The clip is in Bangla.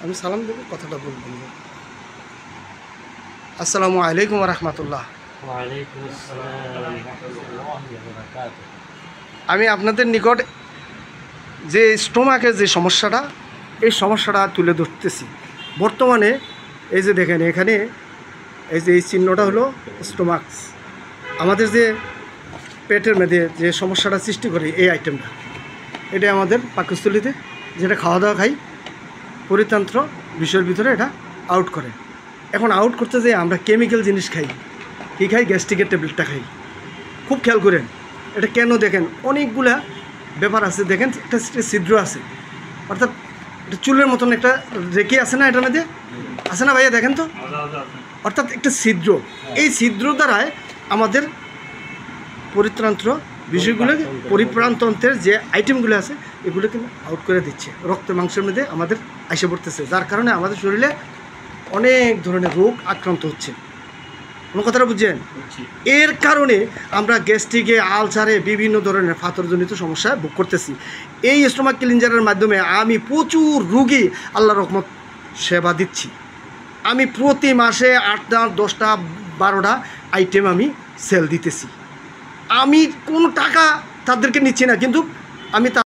আমি সালাম দেবো, কথাটা বলবেন। আসসালামু আলাইকুম রহমতুল্লাহ। ওয়ালাইকুম আসসালাম ওয়া রাহমাতুল্লাহি ওয়া বারাকাতুহু। আমি আপনাদের নিকট যে স্টোমাকের যে সমস্যাটা, এই সমস্যাটা তুলে ধরতেছি। বর্তমানে এই যে দেখেন এখানে এই যে এই চিহ্নটা হলো স্টোমাক্স। আমাদের যে পেটের মধ্যে যে সমস্যাটা সৃষ্টি করে এই আইটেমটা, এটা আমাদের পাকস্থলীতে যেটা খাওয়া দাওয়া খাই, পরিতন্ত্র বিষয়ের ভিতরে এটা আউট করে। এখন আউট করতে যেয়ে আমরা কেমিক্যাল জিনিস খাই। কী খাই? গ্যাস্ট্রিকের ট্যাবলেটটা খাই। খুব খেয়াল করেন এটা কেন, দেখেন অনেকগুলা ব্যাপার আছে। দেখেন একটা ছিদ্র আছে, অর্থাৎ একটা চুলের মতন একটা রেখে আছে না, এটার মধ্যে আছে না ভাইয়া? দেখেন তো, অর্থাৎ একটা ছিদ্র। এই ছিদ্র দ্বারায় আমাদের পরিত্রান্ত্র বিষয়গুলো, পরিপ্রাণতন্ত্রের যে আইটেমগুলো আছে এগুলো কিন্তু আউট করে দিচ্ছে, রক্ত মাংসের মধ্যে আমাদের এসে পড়তেছে, যার কারণে আমাদের শরীরে অনেক ধরনের রোগ আক্রান্ত হচ্ছে। আমার কথাটা বুঝছেন? এর কারণে আমরা গ্যাস্ট্রিকে, আলসারে, বিভিন্ন ধরনের ফাতরজনিত সমস্যায় ভোগ করতেছি। এই স্টোমাক ক্লিনজারের মাধ্যমে আমি প্রচুর রুগী আল্লাহর রহমত সেবা দিচ্ছি। আমি প্রতি মাসে 8টা 10টা 12টা আইটেম আমি সেল দিতেছি। আমি কোনো টাকা তাদেরকে নিচ্ছি না, কিন্তু আমি